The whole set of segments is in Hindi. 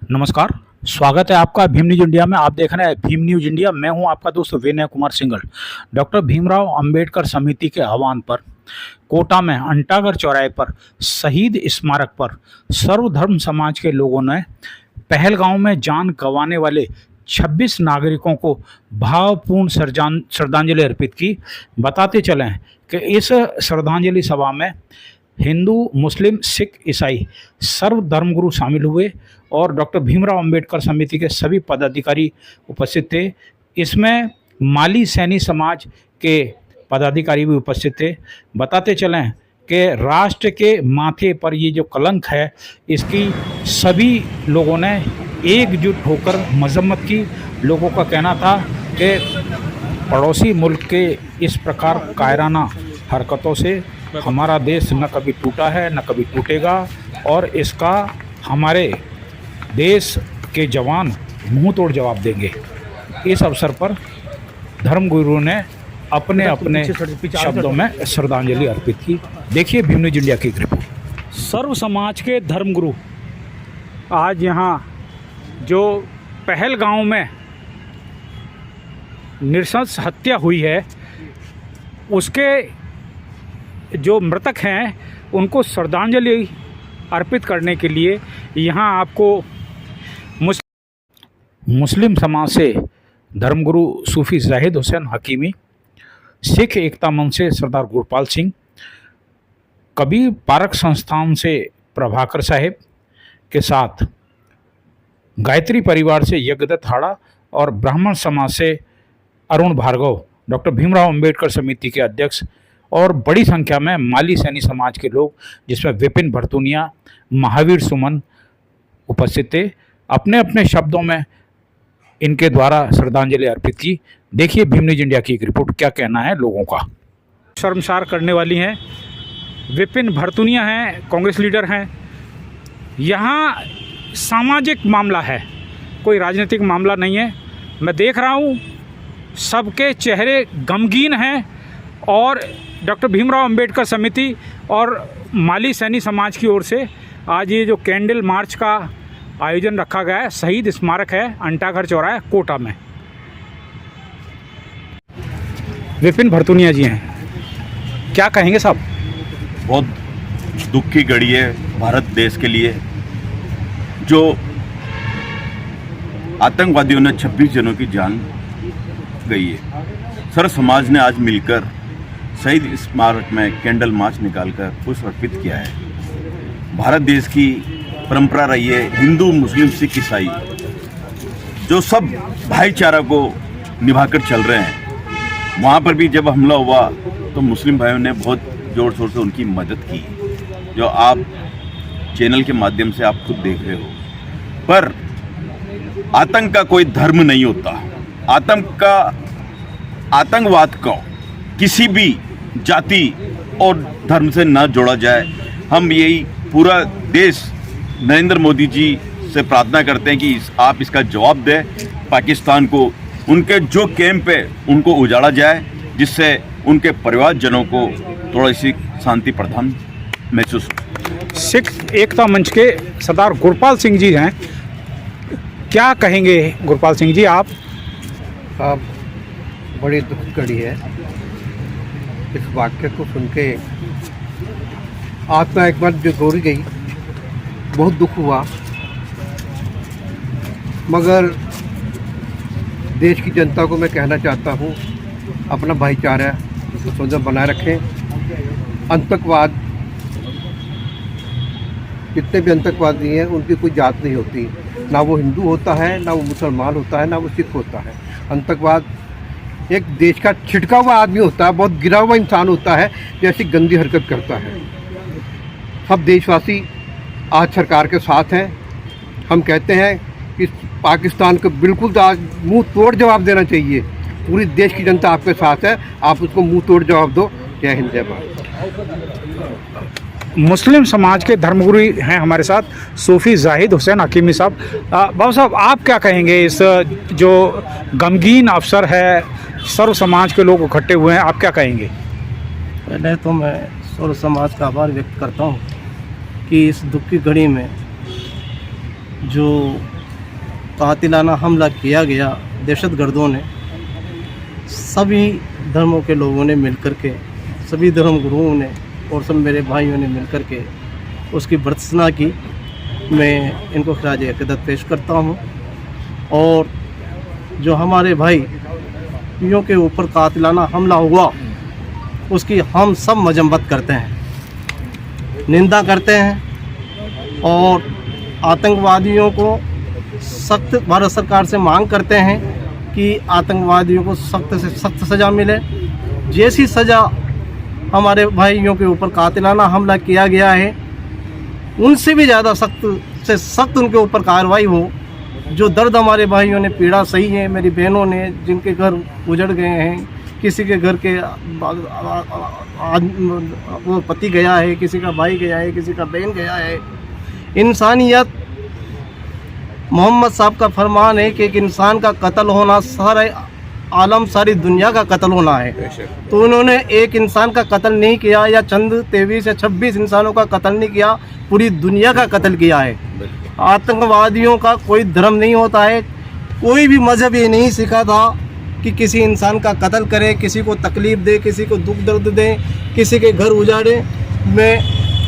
नमस्कार। स्वागत है आपका भीम न्यूज इंडिया में। आप देख रहे हैं भीम न्यूज इंडिया। मैं हूं आपका दोस्त विनय कुमार सिंघल। डॉक्टर भीमराव अंबेडकर समिति के आह्वान पर कोटा में अंटागढ़ चौराहे पर शहीद स्मारक पर सर्वधर्म समाज के लोगों ने पहलगांव में जान गंवाने वाले 26 नागरिकों को भावपूर्ण श्रद्धांजलि अर्पित की। बताते चलें कि इस श्रद्धांजलि सभा में हिंदू, मुस्लिम, सिख, ईसाई सर्व धर्मगुरु शामिल हुए और डॉक्टर भीमराव अंबेडकर समिति के सभी पदाधिकारी उपस्थित थे। इसमें माली सैनी समाज के पदाधिकारी भी उपस्थित थे। बताते चलें कि राष्ट्र के माथे पर ये जो कलंक है, इसकी सभी लोगों ने एकजुट होकर मजम्मत की। लोगों का कहना था कि पड़ोसी मुल्क के इस प्रकार कायराना हरकतों से हमारा देश न कभी टूटा है न कभी टूटेगा और इसका हमारे देश के जवान मुंह तोड़ जवाब देंगे। इस अवसर पर धर्मगुरुओं ने अपने अपने शब्दों में श्रद्धांजलि अर्पित की। देखिए भीम न्यूज इंडिया की रिपोर्ट। सर्व समाज के धर्मगुरु आज यहाँ जो पहलगांव में नृशंस हत्या हुई है, उसके जो मृतक हैं उनको श्रद्धांजलि अर्पित करने के लिए यहाँ आपको मुस्लिम समाज से धर्मगुरु सूफी जाहिद हुसैन हकीमी, सिख एकता मंच से सरदार गुरपाल सिंह, कबीर पारक संस्थान से प्रभाकर साहिब के साथ गायत्री परिवार से यज्ञदत्त हाड़ा और ब्राह्मण समाज से अरुण भार्गव, डॉक्टर भीमराव अंबेडकर समिति के अध्यक्ष और बड़ी संख्या में माली सैनी समाज के लोग, जिसमें विपिन भरतुनिया, महावीर सुमन उपस्थित थे। अपने अपने शब्दों में इनके द्वारा श्रद्धांजलि अर्पित की। देखिए भीम न्यूज इंडिया की एक रिपोर्ट, क्या कहना है लोगों का। शर्मसार करने वाली हैं। विपिन भरतुनिया हैं, कांग्रेस लीडर हैं। यहाँ सामाजिक मामला है, कोई राजनीतिक मामला नहीं है। मैं देख रहा हूँ सबके चेहरे गमगीन हैं और डॉक्टर भीमराव अंबेडकर समिति और माली सैनी समाज की ओर से आज ये जो कैंडल मार्च का आयोजन रखा गया है, शहीद स्मारक है अंटागढ़ चौराहे कोटा में। विपिन भरतुनिया जी हैं, क्या कहेंगे साहब? बहुत दुख की घड़ी है भारत देश के लिए, जो आतंकवादियों ने 26 जनों की जान गई है। सर्व समाज ने आज मिलकर शहीद स्मारक में कैंडल मार्च निकालकर पुष्प अर्पित किया है। भारत देश की परंपरा रही है, हिंदू, मुस्लिम, सिख, ईसाई जो सब भाईचारा को निभाकर चल रहे हैं। वहाँ पर भी जब हमला हुआ तो मुस्लिम भाइयों ने बहुत जोर शोर से उनकी मदद की, जो आप चैनल के माध्यम से आप खुद देख रहे हो। पर आतंक का कोई धर्म नहीं होता। आतंकवाद को किसी भी जाति और धर्म से न जोड़ा जाए। हम यही पूरा देश नरेंद्र मोदी जी से प्रार्थना करते हैं कि आप इसका जवाब दें पाकिस्तान को। उनके जो कैंप है उनको उजाड़ा जाए, जिससे उनके परिवारजनों को थोड़ी सी शांति प्रदान महसूस हो। सिख एकता मंच के सरदार गुरपाल सिंह जी हैं, क्या कहेंगे गुरपाल सिंह जी आप? बड़ी दुख घड़ी है। इस वाक्य को सुन के आत्मा एक बार जोरी गई, बहुत दुख हुआ। मगर देश की जनता को मैं कहना चाहता हूँ, अपना भाईचारा सोचा बनाए रखें। आतंकवाद, जितने भी आतंकवादी हैं उनकी कोई जात नहीं होती, ना वो हिंदू होता है, ना वो मुसलमान होता है, ना वो सिख होता है। आतंकवाद एक देश का छिटका हुआ आदमी होता है, बहुत गिरा हुआ इंसान होता है, जैसी गंदी हरकत करता है। सब देशवासी आज सरकार के साथ हैं। हम कहते हैं कि पाकिस्तान को बिल्कुल आज मुंह तोड़ जवाब देना चाहिए। पूरी देश की जनता आपके साथ है, आप उसको मुंह तोड़ जवाब दो। जय हिंद, जय भारत। मुस्लिम समाज के धर्मगुरु हैं हमारे साथ, सूफी जाहिद हुसैन हकीमी साहब। बाबू साहब, आप क्या कहेंगे? इस जो गमगीन अवसर है, सर्व समाज के लोग इकट्ठे हुए हैं, आप क्या कहेंगे? पहले तो मैं सर्व समाज का आभार व्यक्त करता हूँ कि इस दुख की घड़ी में जो कातिलाना हमला किया गया दहशतगर्दों ने, सभी धर्मों के लोगों ने मिलकर के, सभी धर्म गुरुओं ने और सब मेरे भाइयों ने मिलकर के उसकी भर्त्सना की। मैं इनको खराज अक़ीदत पेश करता हूँ। और जो हमारे भाइयों के ऊपर कातिलाना हमला हुआ उसकी हम सब मजम्मत करते हैं, निंदा करते हैं और आतंकवादियों को सख्त भारत सरकार से मांग करते हैं कि आतंकवादियों को सख्त से सख्त सज़ा मिले। जैसी सज़ा हमारे भाइयों के ऊपर कातिलाना हमला किया गया है उनसे भी ज़्यादा सख्त से सख्त उनके ऊपर कार्रवाई हो। जो दर्द हमारे भाइयों ने पीड़ा सही है, मेरी बहनों ने जिनके घर उजड़ गए हैं, किसी के घर के वो पति गया है, किसी का भाई गया है, किसी का बहन गया है। इंसानियत, मोहम्मद साहब का फरमान है कि एक इंसान का कत्ल होना सारे आलम, सारी दुनिया का कत्ल होना है। तो उन्होंने एक इंसान का कत्ल नहीं किया या चंद 23 या 26 इंसानों का कत्ल नहीं किया, पूरी दुनिया का कत्ल किया है। आतंकवादियों का कोई धर्म नहीं होता है, कोई भी मज़हब ये नहीं सीखा था कि किसी इंसान का कत्ल करे, किसी को तकलीफ़ दे, किसी को दुख दर्द दे, किसी के घर उजाड़े। मैं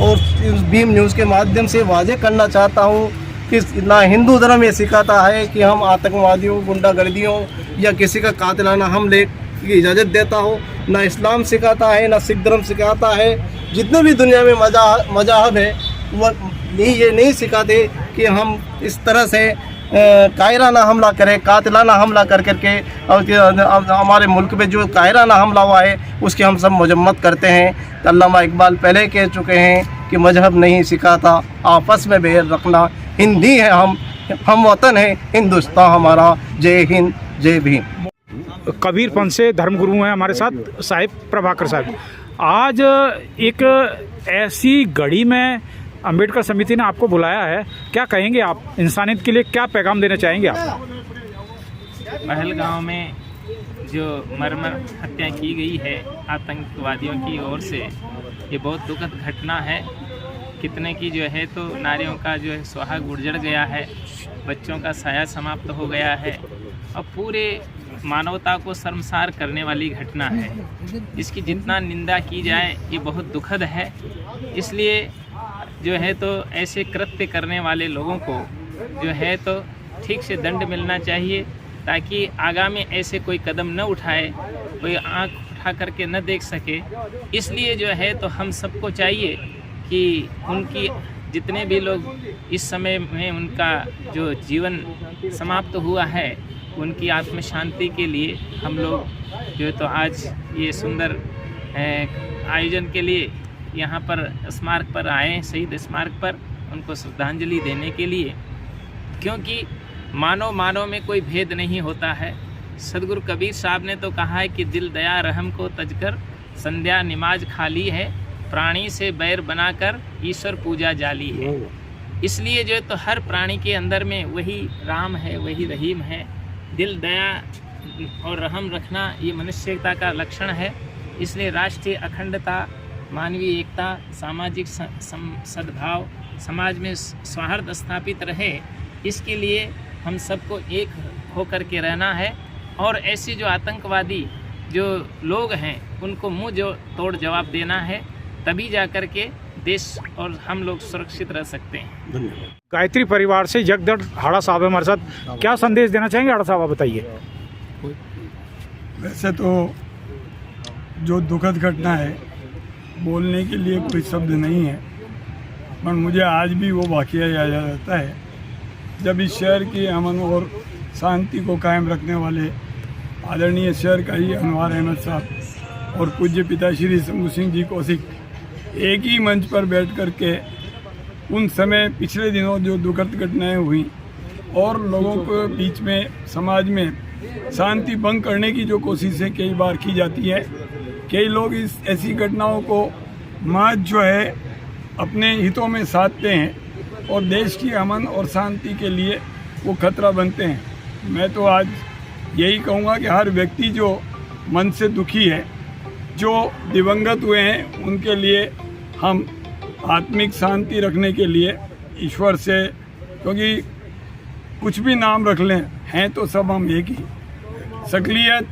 और भीम न्यूज़ के माध्यम से वाज़ेह करना चाहता हूँ कि ना हिंदू धर्म ये सिखाता है कि हम आतंकवादियों, गुंडागर्दियों या किसी का कातिलाना हमले की इजाज़त देता हो, ना इस्लाम सिखाता है, ना सिख धर्म सिखाता है। जितने भी दुनिया में मज़हब है वो ये नहीं सिखाते कि हम इस तरह से कायराना हमला करें, कातिलाना हमला कर करके। और हमारे मुल्क में जो कायराना हमला हुआ है उसकी हम सब मजम्मत करते हैं। तो अल्लामा इकबाल पहले कह चुके हैं कि मजहब नहीं सिखाता आपस में बैर रखना, हिंदी है हम वतन है हिंदुस्तान हमारा, जय हिंद जय भीम। कबीर पंथ से धर्मगुरु हैं हमारे साथ साहिब प्रभाकर साहब। आज एक ऐसी घड़ी में अंबेडकर समिति ने आपको बुलाया है, क्या कहेंगे आप? इंसानियत के लिए क्या पैगाम देना चाहेंगे आप? पहलगांव में जो मर्मर हत्या की गई है आतंकवादियों की ओर से, ये बहुत दुखद घटना है। कितने की जो है तो नारियों का जो है सुहाग उजड़ गया है, बच्चों का साया समाप्त हो गया है और पूरे मानवता को शर्मसार करने वाली घटना है। इसकी जितना निंदा की जाए ये बहुत दुखद है। इसलिए जो है तो ऐसे कृत्य करने वाले लोगों को जो है तो ठीक से दंड मिलना चाहिए, ताकि आगामी ऐसे कोई कदम न उठाए, कोई आंख उठा करके न देख सके। इसलिए जो है तो हम सबको चाहिए कि उनकी जितने भी लोग इस समय में उनका जो जीवन समाप्त हुआ है उनकी आत्म शांति के लिए हम लोग जो है तो आज ये सुंदर आयोजन के लिए यहाँ पर स्मारक पर आए, शहीद स्मारक पर उनको श्रद्धांजलि देने के लिए। क्योंकि मानव में कोई भेद नहीं होता है। सदगुरु कबीर साहब ने तो कहा है कि दिल दया रहम को तजकर संध्या नमाज खाली है, प्राणी से बैर बनाकर ईश्वर पूजा जाली है। इसलिए जो है तो हर प्राणी के अंदर में वही राम है, वही रहीम है। दिल दया और रहम रखना ये मनुष्यता का लक्षण है। इसलिए राष्ट्रीय अखंडता, मानवीय एकता, सामाजिक सद्भाव, समाज में सौहार्द स्थापित रहे, इसके लिए हम सबको एक होकर के रहना है। और ऐसे जो आतंकवादी जो लोग हैं उनको मुंह जो तोड़ जवाब देना है, तभी जा कर के देश और हम लोग सुरक्षित रह सकते हैं। धन्यवाद। गायत्री परिवार से जगदड़ हाड़ा साहब हमारे साथ, क्या संदेश देना चाहेंगे हाड़ा साहब, बताइए। वैसे तो जो दुखद घटना है बोलने के लिए कोई शब्द नहीं है, पर मुझे आज भी वो वाक़या याद आता है जब इस शहर की अमन और शांति को कायम रखने वाले आदरणीय शहर का ही अनवार अहमद साहब और पूज्य पिता श्री शंभू सिंह जी कौशिक एक ही मंच पर बैठ कर के उन समय पिछले दिनों जो दुखद घटनाएं हुई और लोगों के बीच में समाज में शांति भंग करने की जो कोशिशें कई बार की जाती है, कई लोग इस ऐसी घटनाओं को महज जो है अपने हितों में साधते हैं और देश की अमन और शांति के लिए वो खतरा बनते हैं। मैं तो आज यही कहूँगा कि हर व्यक्ति जो मन से दुखी है, जो दिवंगत हुए हैं, उनके लिए हम आत्मिक शांति रखने के लिए ईश्वर से, क्योंकि कुछ भी नाम रख लें, हैं तो सब हम एक ही। शक्लियत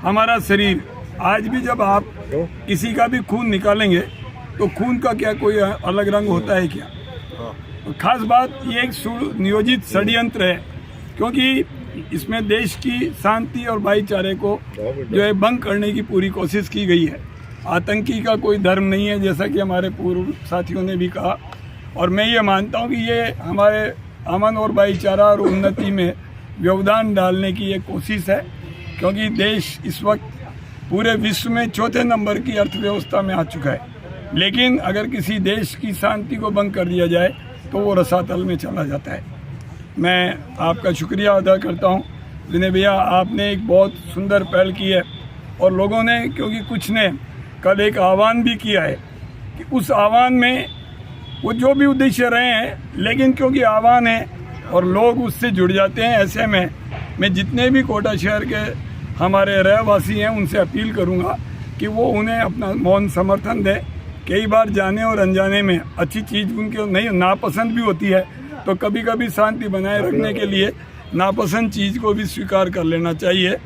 हमारा शरीर, आज भी जब आप किसी का भी खून निकालेंगे तो खून का क्या कोई अलग रंग होता है क्या? खास बात ये एक सुनियोजित षड्यंत्र है, क्योंकि इसमें देश की शांति और भाईचारे को जो है भंग करने की पूरी कोशिश की गई है। आतंकी का कोई धर्म नहीं है, जैसा कि हमारे पूर्व साथियों ने भी कहा, और मैं ये मानता हूँ कि ये हमारे अमन और भाईचारा और उन्नति में योगदान डालने की एक कोशिश है, क्योंकि देश इस वक्त पूरे विश्व में चौथे नंबर की अर्थव्यवस्था में आ चुका है। लेकिन अगर किसी देश की शांति को भंग कर दिया जाए तो वो रसातल में चला जाता है। मैं आपका शुक्रिया अदा करता हूँ विनय भैया, आपने एक बहुत सुंदर पहल की है, और लोगों ने, क्योंकि कुछ ने कल एक आह्वान भी किया है कि उस आह्वान में वो जो भी उद्देश्य रहे हैं, लेकिन क्योंकि आह्वान है और लोग उससे जुड़ जाते हैं, ऐसे में मैं जितने भी कोटा शहर के हमारे रहवासी हैं उनसे अपील करूंगा कि वो उन्हें अपना मौन समर्थन दें। कई बार जाने और अनजाने में अच्छी चीज़ उनके नहीं नापसंद भी होती है, तो कभी कभी शांति बनाए रखने के लिए नापसंद चीज़ को भी स्वीकार कर लेना चाहिए।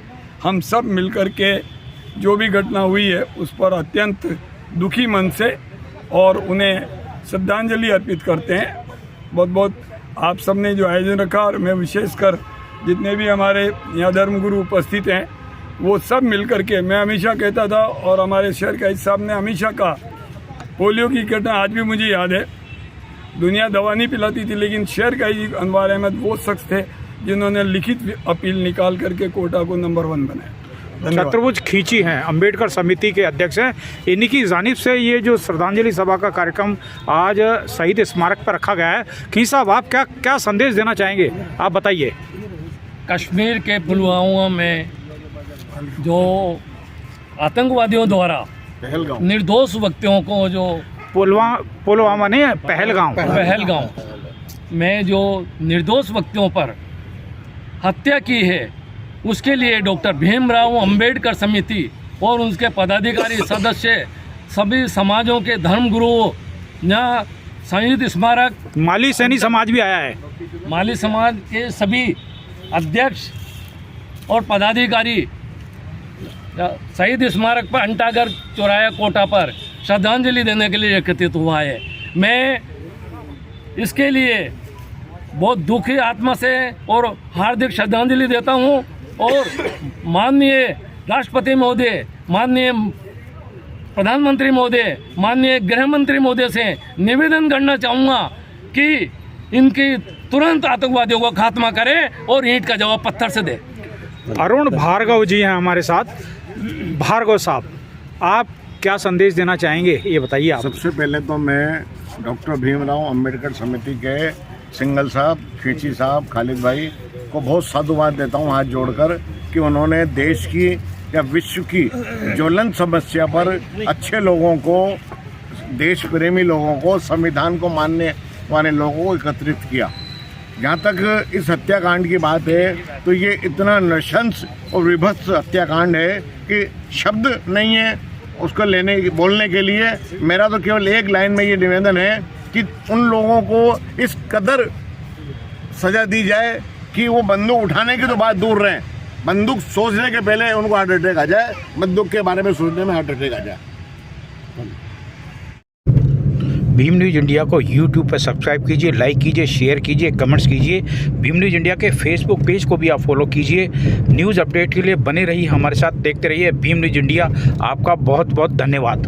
हम सब मिलकर के जो भी घटना हुई है उस पर अत्यंत दुखी मन से और उन्हें श्रद्धांजलि अर्पित करते हैं। बहुत बहुत आप सब ने जो आयोजन रखा, और मैं विशेषकर जितने भी हमारे यहाँ धर्मगुरु उपस्थित हैं वो सब मिलकर के, मैं हमेशा कहता था और हमारे शहर का इस साहब ने हमेशा कहा, पोलियो की घटना आज भी मुझे याद है, दुनिया दवा नहीं पिलाती थी, लेकिन शहर का ही अनवार अहमद वो शख्स थे जिन्होंने लिखित अपील निकाल करके कोटा को नंबर 1 बनाया। शत्रुभुज खींची हैं, अंबेडकर समिति के अध्यक्ष हैं। इन्हीं की जानिब से ये जो श्रद्धांजलि सभा का कार्यक्रम आज शहीद स्मारक पर रखा गया है। खींची साहब, आप क्या संदेश देना चाहेंगे, आप बताइए। कश्मीर के पुलवामा में जो आतंकवादियों द्वारा निर्दोष व्यक्तियों को जो पुलवामा नहीं है, पहलगांव में जो निर्दोष व्यक्तियों पर हत्या की है, उसके लिए डॉक्टर भीमराव अंबेडकर समिति और उसके पदाधिकारी सदस्य, सभी समाजों के धर्मगुरुओं, यहाँ शहीद स्मारक, माली सैनी समाज भी आया है, माली समाज के सभी अध्यक्ष और पदाधिकारी शहीद स्मारक पर अंटागढ़ चौराया कोटा पर श्रद्धांजलि देने के लिए एकत्रित हुआ है। मैं इसके लिए बहुत दुखी आत्मा से और हार्दिक श्रद्धांजलि देता हूं, और माननीय राष्ट्रपति महोदय, माननीय प्रधानमंत्री महोदय, माननीय गृह मंत्री महोदय से निवेदन करना चाहूँगा कि इनकी तुरंत आतंकवादियों को खात्मा करें और ईंट का जवाब पत्थर से दे। अरुण भार्गव जी हैं हमारे साथ। भार्गव साहब, आप क्या संदेश देना चाहेंगे, ये बताइए आप। सबसे पहले तो मैं डॉक्टर भीमराव अंबेडकर समिति के सिंगल साहब, खींची साहब, खालिद भाई को बहुत साधुवाद देता हूँ हाथ जोड़कर कि उन्होंने देश की या विश्व की ज्वलंत समस्या पर अच्छे लोगों को, देश प्रेमी लोगों को, संविधान को मानने वाले लोगों को एकत्रित किया। जहाँ तक इस हत्याकांड की बात है तो ये इतना नृशंस और विभत्स हत्याकांड है कि शब्द नहीं है उसको बोलने के लिए। मेरा तो केवल एक लाइन में ये निवेदन है कि उन लोगों को इस कदर सजा दी जाए कि वो बंदूक उठाने की तो बात दूर रहें, बंदूक सोचने के पहले उनको हार्ट अटैक आ जाए, बंदूक के बारे में सोचने में हार्ट अटैक आ जाए। भीम न्यूज़ इंडिया को यूट्यूब पर सब्सक्राइब कीजिए, लाइक कीजिए, शेयर कीजिए, कमेंट्स कीजिए। भीम न्यूज़ इंडिया के फेसबुक पेज को भी आप फॉलो कीजिए। न्यूज़ अपडेट के लिए बने रहिए हमारे साथ, देखते रहिए भीम न्यूज़ इंडिया। आपका बहुत बहुत धन्यवाद।